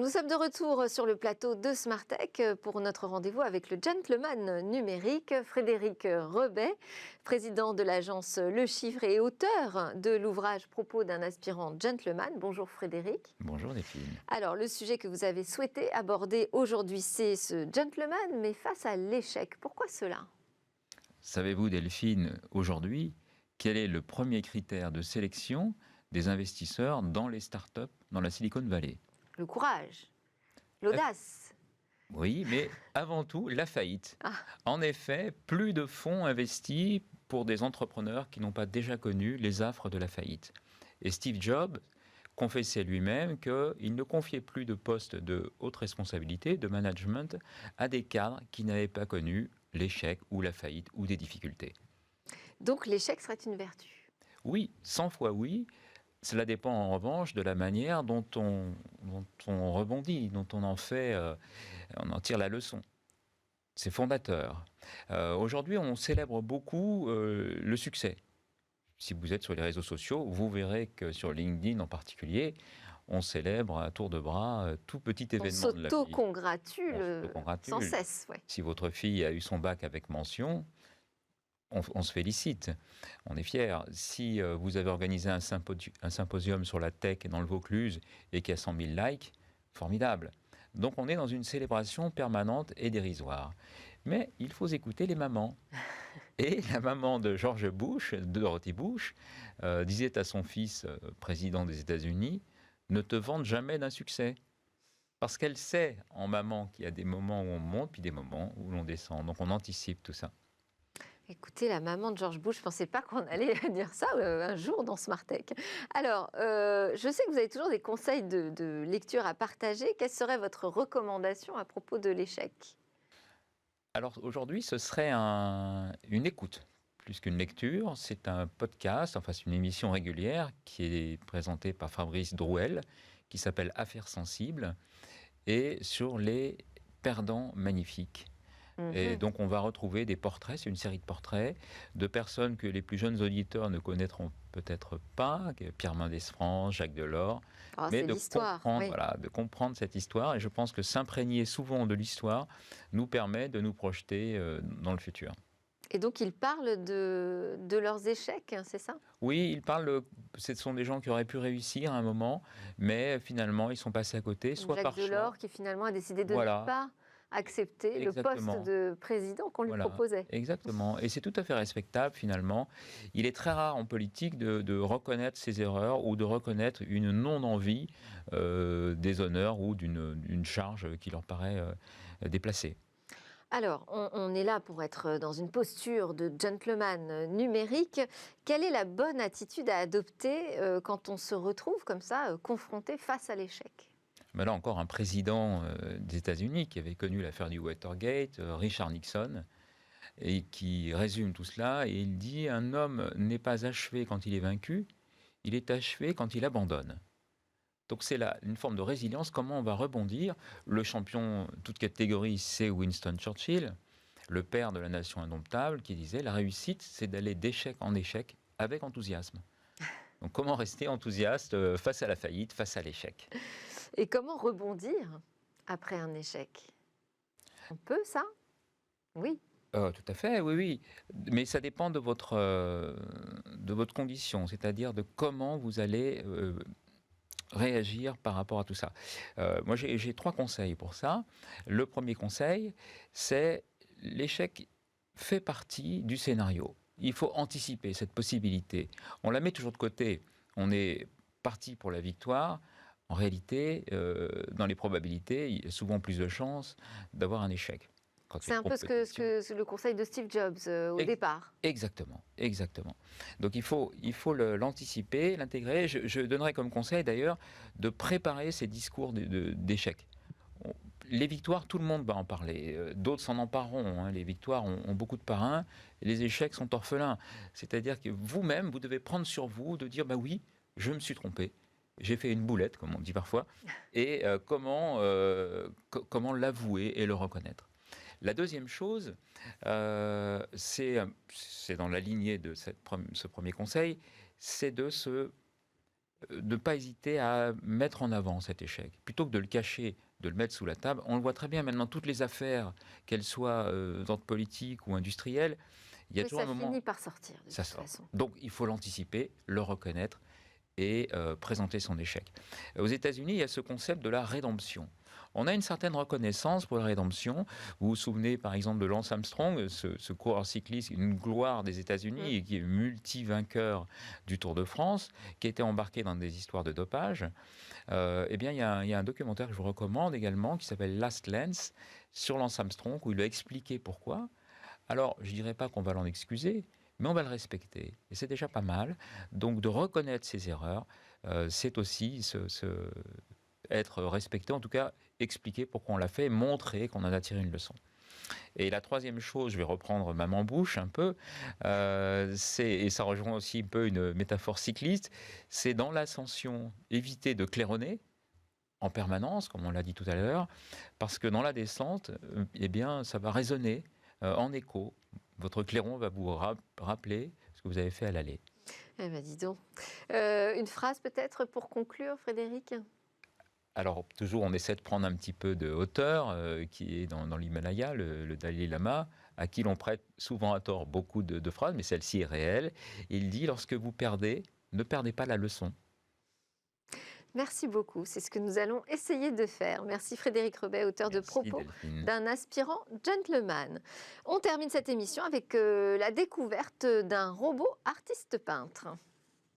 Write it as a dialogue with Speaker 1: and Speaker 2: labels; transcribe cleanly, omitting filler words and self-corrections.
Speaker 1: Nous sommes de retour sur le plateau de Smartech pour notre rendez-vous avec le gentleman numérique Frédéric Rebet, président de l'agence Le Chiffre et auteur de l'ouvrage Propos d'un aspirant gentleman. Bonjour Frédéric.
Speaker 2: Bonjour Delphine.
Speaker 1: Alors le sujet que vous avez souhaité aborder aujourd'hui, c'est ce gentleman, mais face à l'échec. Pourquoi cela ?
Speaker 2: Savez-vous Delphine, aujourd'hui, quel est le premier critère de sélection des investisseurs dans les startups dans la Silicon Valley ?
Speaker 1: Le courage, l'audace.
Speaker 2: Oui, mais avant tout, la faillite.
Speaker 1: Ah.
Speaker 2: En effet, plus de fonds investis pour des entrepreneurs qui n'ont pas déjà connu les affres de la faillite. Et Steve Jobs confessait lui-même qu'il ne confiait plus de postes de haute responsabilité, de management, à des cadres qui n'avaient pas connu l'échec ou la faillite ou des difficultés.
Speaker 1: Donc l'échec serait une vertu.
Speaker 2: Oui, 100 fois oui. Cela dépend en revanche de la manière dont on rebondit, dont on en fait, on en tire la leçon. C'est fondateur. Aujourd'hui, on célèbre beaucoup le succès. Si vous êtes sur les réseaux sociaux, vous verrez que sur LinkedIn en particulier, on célèbre à tour de bras tout petit événement de la vie.
Speaker 1: On s'auto-congratule sans cesse. Ouais.
Speaker 2: Si votre fille a eu son bac avec mention, on se félicite, on est fiers. Si vous avez organisé un symposium sur la tech dans le Vaucluse et qu'il y a 100 000 likes, formidable. Donc on est dans une célébration permanente et dérisoire. Mais il faut écouter les mamans. Et la maman de George Bush, de Dorothy Bush, disait à son fils, président des États-Unis, « Ne te vante jamais d'un succès ». Parce qu'elle sait, en maman, qu'il y a des moments où on monte, puis des moments où l'on descend. Donc on anticipe tout ça.
Speaker 1: Écoutez, la maman de George Bush, je ne pensais pas qu'on allait dire ça un jour dans Smartech. Alors, je sais que vous avez toujours des conseils de lecture à partager. Quelle serait votre recommandation à propos de l'échec ?
Speaker 2: Alors aujourd'hui, ce serait une écoute, plus qu'une lecture. C'est un podcast, enfin c'est une émission régulière qui est présentée par Fabrice Drouel, qui s'appelle Affaires sensibles, et sur les perdants magnifiques. Et donc on va retrouver des portraits, c'est une série de portraits de personnes que les plus jeunes auditeurs ne connaîtront peut-être pas, Pierre Mendès France, Jacques Delors, mais de comprendre cette histoire. Et je pense que s'imprégner souvent de l'histoire nous permet de nous projeter dans le futur.
Speaker 1: Et donc ils parlent de leurs échecs, c'est ça ?
Speaker 2: Oui, ils parlent, ce sont des gens qui auraient pu réussir à un moment, mais finalement ils sont passés à côté, soit
Speaker 1: Jacques
Speaker 2: par choix.
Speaker 1: Delors qui finalement a décidé de ne pas accepter le poste de président qu'on lui proposait.
Speaker 2: Exactement. Et c'est tout à fait respectable, finalement. Il est très rare en politique de reconnaître ses erreurs ou de reconnaître une non-envie des honneurs ou d'une charge qui leur paraît déplacée.
Speaker 1: Alors, on est là pour être dans une posture de gentleman numérique. Quelle est la bonne attitude à adopter quand on se retrouve comme ça, confronté face à l'échec ?
Speaker 2: Mais là encore, un président des États-Unis qui avait connu l'affaire du Watergate, Richard Nixon, et qui résume tout cela, et il dit « Un homme n'est pas achevé quand il est vaincu, il est achevé quand il abandonne ». Donc c'est là une forme de résilience, comment on va rebondir. Le champion, toute catégorie, c'est Winston Churchill, le père de la nation indomptable, qui disait « La réussite, c'est d'aller d'échec en échec avec enthousiasme ». Donc comment rester enthousiaste face à la faillite, face à l'échec ?
Speaker 1: Et comment rebondir après un échec ? On peut ça ? Oui.
Speaker 2: Tout à fait, oui, oui. Mais ça dépend de votre condition, c'est-à-dire de comment vous allez réagir par rapport à tout ça. Moi, j'ai 3 conseils pour ça. Le premier conseil, c'est l'échec fait partie du scénario. Il faut anticiper cette possibilité. On la met toujours de côté. On est parti pour la victoire. En réalité, dans les probabilités, il y a souvent plus de chances d'avoir un échec.
Speaker 1: C'est un peu ce que le conseil de Steve Jobs au départ.
Speaker 2: Exactement, exactement. Donc il faut l'anticiper, l'intégrer. Je donnerais comme conseil d'ailleurs de préparer ces discours d'échec. Les victoires, tout le monde va en parler. D'autres s'en empareront. Hein. Les victoires ont beaucoup de parrains. Et les échecs sont orphelins. C'est-à-dire que vous-même, vous devez prendre sur vous de dire « bah oui, je me suis trompé ». J'ai fait une boulette, comme on dit parfois, et comment l'avouer et le reconnaître. La deuxième chose, c'est dans la lignée de ce premier conseil, c'est de se ne pas hésiter à mettre en avant cet échec. Plutôt que de le cacher, de le mettre sous la table, on le voit très bien maintenant, toutes les affaires, qu'elles soient d'ordre politique ou industriel, il y a
Speaker 1: Oui,
Speaker 2: toujours un
Speaker 1: ça
Speaker 2: moment,
Speaker 1: finit par sortir de
Speaker 2: ça
Speaker 1: toute
Speaker 2: sort.
Speaker 1: façon.
Speaker 2: Donc il faut l'anticiper, le reconnaître et présenter son échec. Aux États-Unis, il y a ce concept de la rédemption. On a une certaine reconnaissance pour la rédemption. Vous vous souvenez par exemple de Lance Armstrong, ce coureur cycliste, une gloire des États-Unis et qui est multi-vainqueur du Tour de France, qui a été embarqué dans des histoires de dopage. Eh bien, il y a un documentaire que je vous recommande également qui s'appelle Last Lance sur Lance Armstrong où il a expliqué pourquoi. Alors, je ne dirais pas qu'on va l'en excuser, mais on va le respecter. Et c'est déjà pas mal. Donc, de reconnaître ses erreurs, c'est aussi être respecté, en tout cas expliquer pourquoi on l'a fait, montrer qu'on en a tiré une leçon. Et la troisième chose, je vais reprendre Maman Bouche un peu, et ça rejoint aussi un peu une métaphore cycliste, c'est dans l'ascension, éviter de claironner en permanence, comme on l'a dit tout à l'heure, parce que dans la descente, eh bien, ça va résonner en écho. Votre clairon va vous rappeler ce que vous avez fait à l'aller.
Speaker 1: Eh bien, dis donc. Une phrase peut-être pour conclure, Frédéric?
Speaker 2: Alors, toujours, on essaie de prendre un petit peu de hauteur, qui est dans l'Himalaya, le Dalai Lama, à qui l'on prête souvent à tort beaucoup de phrases, mais celle-ci est réelle. Il dit, lorsque vous perdez, ne perdez pas la leçon.
Speaker 1: Merci beaucoup. C'est ce que nous allons essayer de faire. Merci Frédéric Rebet, auteur de
Speaker 2: Merci
Speaker 1: propos
Speaker 2: Delphine.
Speaker 1: d'un aspirant gentleman. On termine cette émission avec la découverte d'un robot artiste peintre.